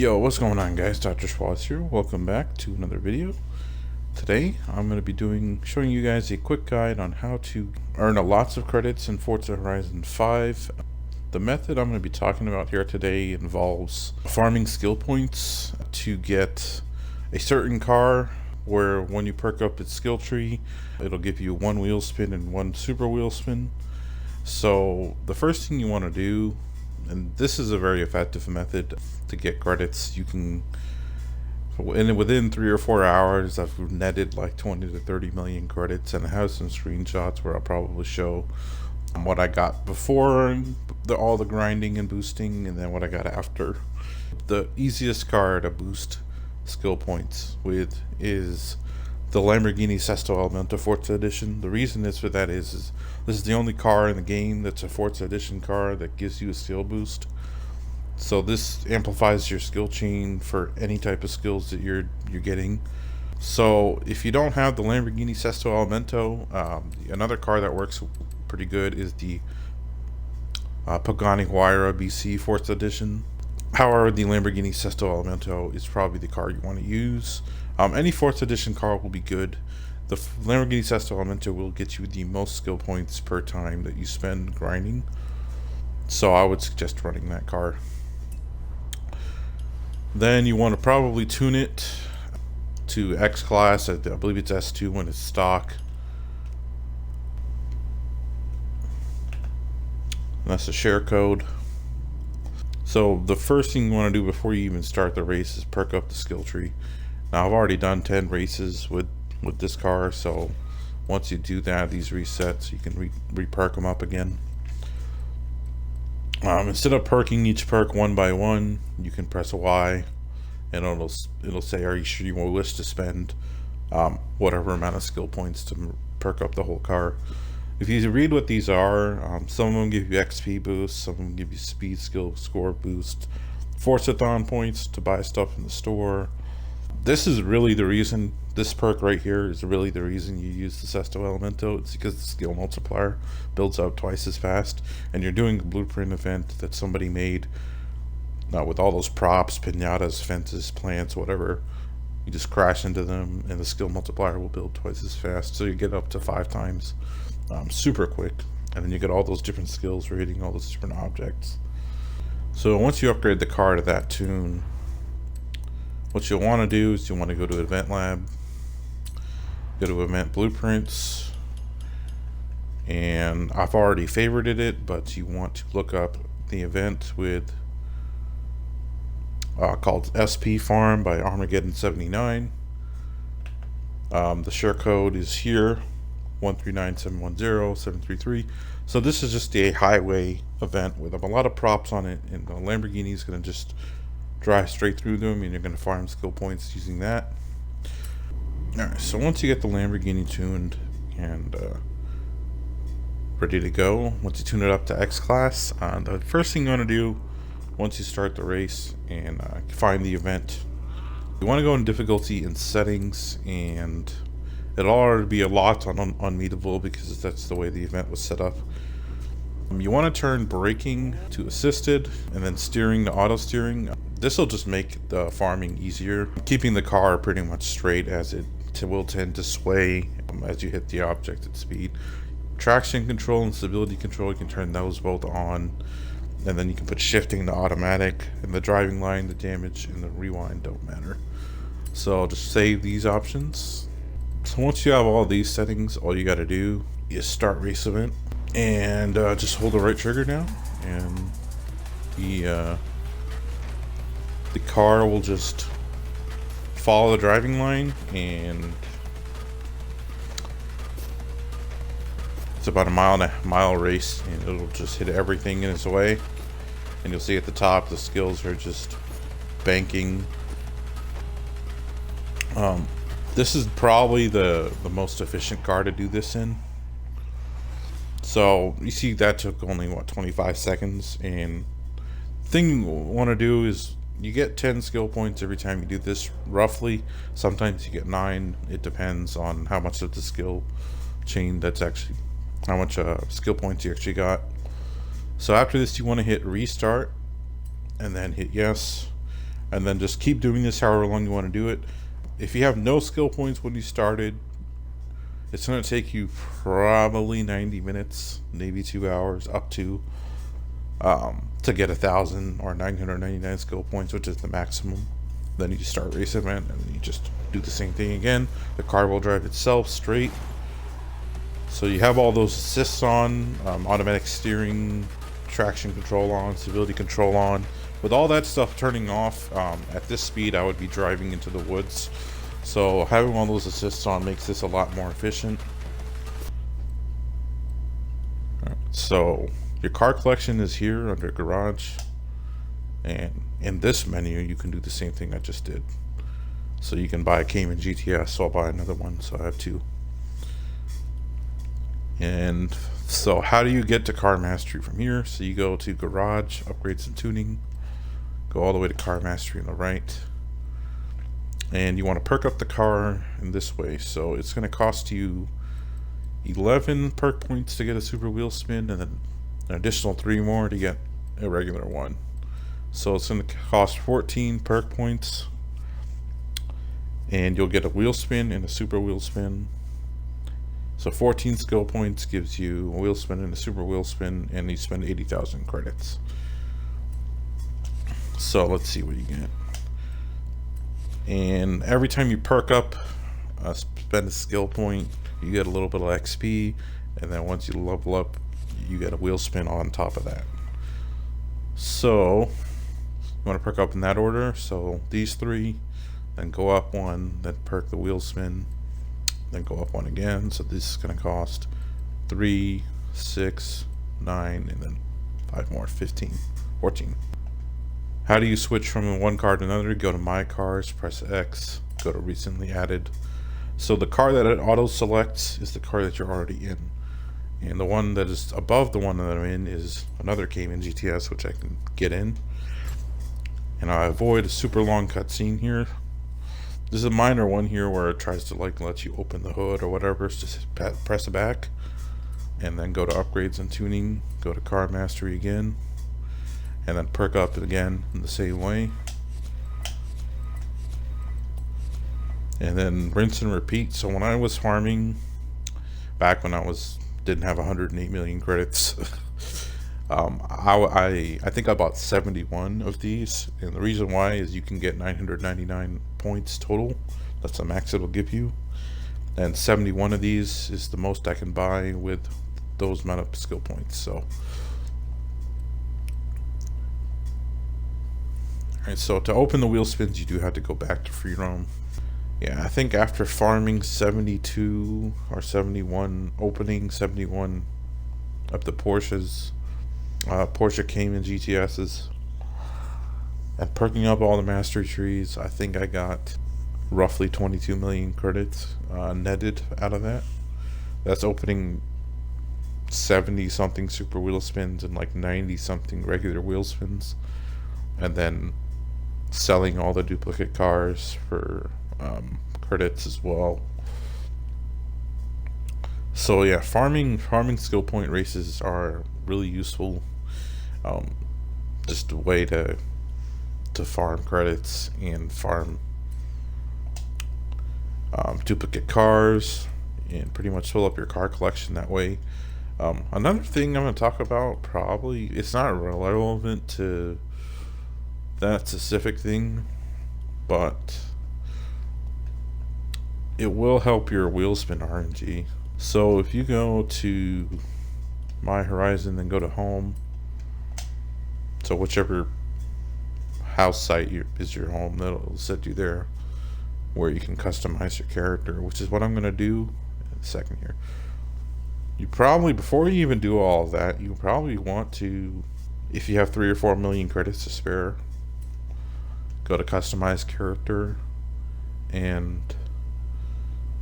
Yo, what's going on, guys? Dr. Schwartz here. Welcome back to another video. Today, I'm going to be showing you guys a quick guide on how to earn lots of credits in Forza Horizon 5. The method I'm going to be talking about here today involves farming skill points to get a certain car, where when you perk up its skill tree, it'll give you one wheel spin and one super wheel spin. So the first thing you want to do, and this is a very effective method to get credits, you can, within 3 or 4 hours, I've netted like 20 to 30 million credits, and I have some screenshots where I'll probably show what I got before all the grinding and boosting, and then what I got after. The easiest car to boost skill points with is the Lamborghini Sesto Elemento Forza Edition. The reason is for that is this is the only car in the game that's a Forza Edition car that gives you a skill boost. So this amplifies your skill chain for any type of skills that you're getting. So if you don't have the Lamborghini Sesto Elemento, another car that works pretty good is the Pagani Huayra BC Forza Edition. However, the Lamborghini Sesto Elemento is probably the car you want to use. Any Forza Edition car will be good. The Lamborghini Sesto Elemento will get you the most skill points per time that you spend grinding. So I would suggest running that car. Then you want to probably tune it to X class. I believe it's S2 when it's stock. And that's the share code. So the first thing you want to do before you even start the race is perk up the skill tree. Now I've already done 10 races with this car, so once you do that, these resets, you can re-perk them up again. Instead of perking each perk one by one, you can press a Y, and it'll say, are you sure you wish to spend whatever amount of skill points to perk up the whole car. If you read what these are, some of them give you XP boost, some of them give you speed skill score boost, Forzathon points to buy stuff in the store. This is really the reason, this perk right here is really the reason you use the Sesto Elemento. It's because the skill multiplier builds up twice as fast, and you're doing a blueprint event that somebody made with all those props, pinatas, fences, plants, whatever. You just crash into them and the skill multiplier will build twice as fast, so you get up to 5 times super quick, and then you get all those different skills for hitting all those different objects. So once you upgrade the car to that tune, what you'll want to do is you want to go to Event Lab, go to Event Blueprints, and I've already favorited it, but you want to look up the event with called SP Farm by Armageddon 79. The share code is here, 139710733. So this is just a highway event with a lot of props on it, and the Lamborghini is going to just drive straight through them, and you're going to farm skill points using that. Alright, so once you get the Lamborghini tuned and ready to go, once you tune it up to X class, the first thing you want to do once you start the race and find the event, you want to go in difficulty and settings, and it'll already be a lot on unmeetable because that's the way the event was set up. You want to turn braking to assisted and then steering to auto steering. This will just make the farming easier, keeping the car pretty much straight, as it will tend to sway as you hit the object at speed. Traction control and stability control, you can turn those both on, and then you can put shifting to automatic, and the driving line, the damage, and the rewind don't matter. So just save these options. So once you have all these settings, all you got to do is start race event, and just hold the right trigger down, and the car will just follow the driving line, and it's about a mile race, and it'll just hit everything in its way. And you'll see at the top the skills are just banking. This is probably the most efficient car to do this in. So you see that took only 25 seconds, and the thing you want to do is you get 10 skill points every time you do this, roughly. Sometimes you get 9. It depends on how much of the skill chain that's actually, how much skill points you actually got. So after this, you want to hit restart and then hit yes. and then just keep doing this however long you want to do it. If you have no skill points when you started, it's going to take you probably 90 minutes, maybe 2 hours, up to get 1,000 or 999 skill points, which is the maximum. Then you start race event, and you just do the same thing again. The car will drive itself straight. So you have all those assists on, automatic steering, traction control on, stability control on. With all that stuff turning off, at this speed I would be driving into the woods. So having all those assists on makes this a lot more efficient. So your car collection is here under garage, and in this menu you can do the same thing I just did. So you can buy a Cayman GTS, so I'll buy another one, so I have two. And so how do you get to car mastery from here? So you go to garage, upgrades and tuning, go all the way to car mastery on the right, and you want to perk up the car in this way. So it's going to cost you 11 perk points to get a super wheel spin, and then an additional 3 more to get a regular one. So it's going to cost 14 perk points, and you'll get a wheel spin and a super wheel spin. So 14 skill points gives you a wheel spin and a super wheel spin, and you spend 80,000 credits. So let's see what you get. And every time you perk up, spend a skill point, you get a little bit of XP, and then once you level up, you get a wheel spin on top of that. So you want to perk up in that order. So these 3, then go up 1, then perk the wheel spin, then go up 1 again. So this is going to cost 3, 6, 9, and then 5 more, 15, 14. How do you switch from one car to another? Go to My Cars, press X, go to Recently Added. So the car that it auto selects is the car that you're already in, and the one that is above the one that I'm in is another Cayman GTS, which I can get in. And I avoid a super long cutscene here. There's a minor one here where it tries to let you open the hood or whatever. So just press it back, and then go to upgrades and tuning, go to car mastery again, and then perk up again in the same way, and then rinse and repeat. So when I was farming back when I didn't have 108 million credits, I think I bought 71 of these, and the reason why is you can get 999 points total. That's the max it'll give you, and 71 of these is the most I can buy with those amount of skill points. So alright, so to open the wheel spins, you do have to go back to free roam. Yeah, I think after farming 72 or 71, opening 71 of the Porsche Cayman GTSs, and perking up all the mastery trees, I think I got roughly 22 million credits netted out of that. That's opening 70 something super wheel spins and like 90 something regular wheel spins, and then selling all the duplicate cars for credits as well. So yeah, farming skill point races are really useful. Just a way to farm credits and farm duplicate cars and pretty much fill up your car collection that way. Another thing I'm going to talk about, probably it's not relevant to that specific thing, but it will help your Wheelspin RNG. So if you go to My Horizon, then go to Home, so whichever house site is your home, that'll set you there where you can customize your character, which is what I'm going to do in a second here. You probably, before you even do all of that, you probably want to, if you have 3 or 4 million credits to spare, go to customize character and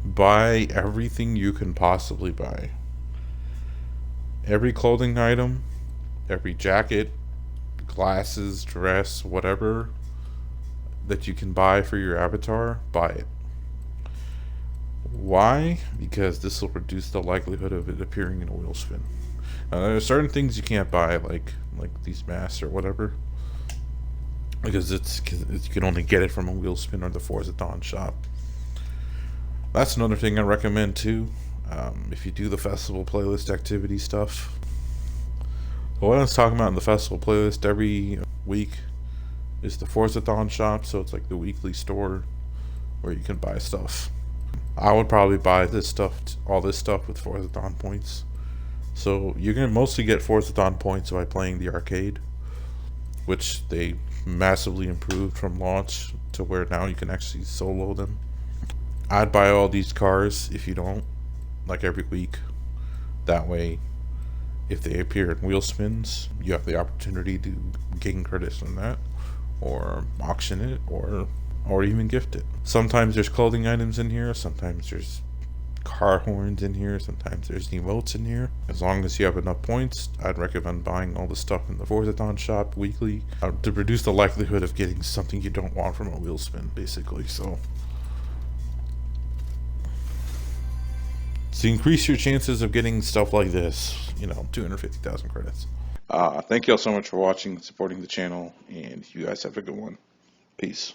buy everything you can possibly buy. Every clothing item, every jacket, glasses, dress, whatever that you can buy for your avatar, buy it. Why? Because this will reduce the likelihood of it appearing in a wheel spin. Now, there are certain things you can't buy, like these masks or whatever. because you can only get it from a Wheelspin or the Forza shop. That's another thing I recommend too. If you do the festival playlist activity stuff. But what I was talking about in the festival playlist every week is the Forza shop, so it's like the weekly store where you can buy stuff. I would probably buy this stuff, all this stuff with Forza points. So you're gonna mostly get Forza points by playing the arcade, which they massively improved from launch to where now you can actually solo them. I'd buy all these cars if you don't, like every week. That way, if they appear in Wheelspins, you have the opportunity to gain credits from that, or auction it, or even gift it. Sometimes there's clothing items in here, sometimes there's car horns in here, sometimes there's emotes in here. As long as you have enough points, I'd recommend buying all the stuff in the Forza shop weekly to reduce the likelihood of getting something you don't want from a Wheelspin, basically. So increase your chances of getting stuff like this, 250,000 credits. Thank you all so much for watching and supporting the channel, and you guys have a good one. Peace.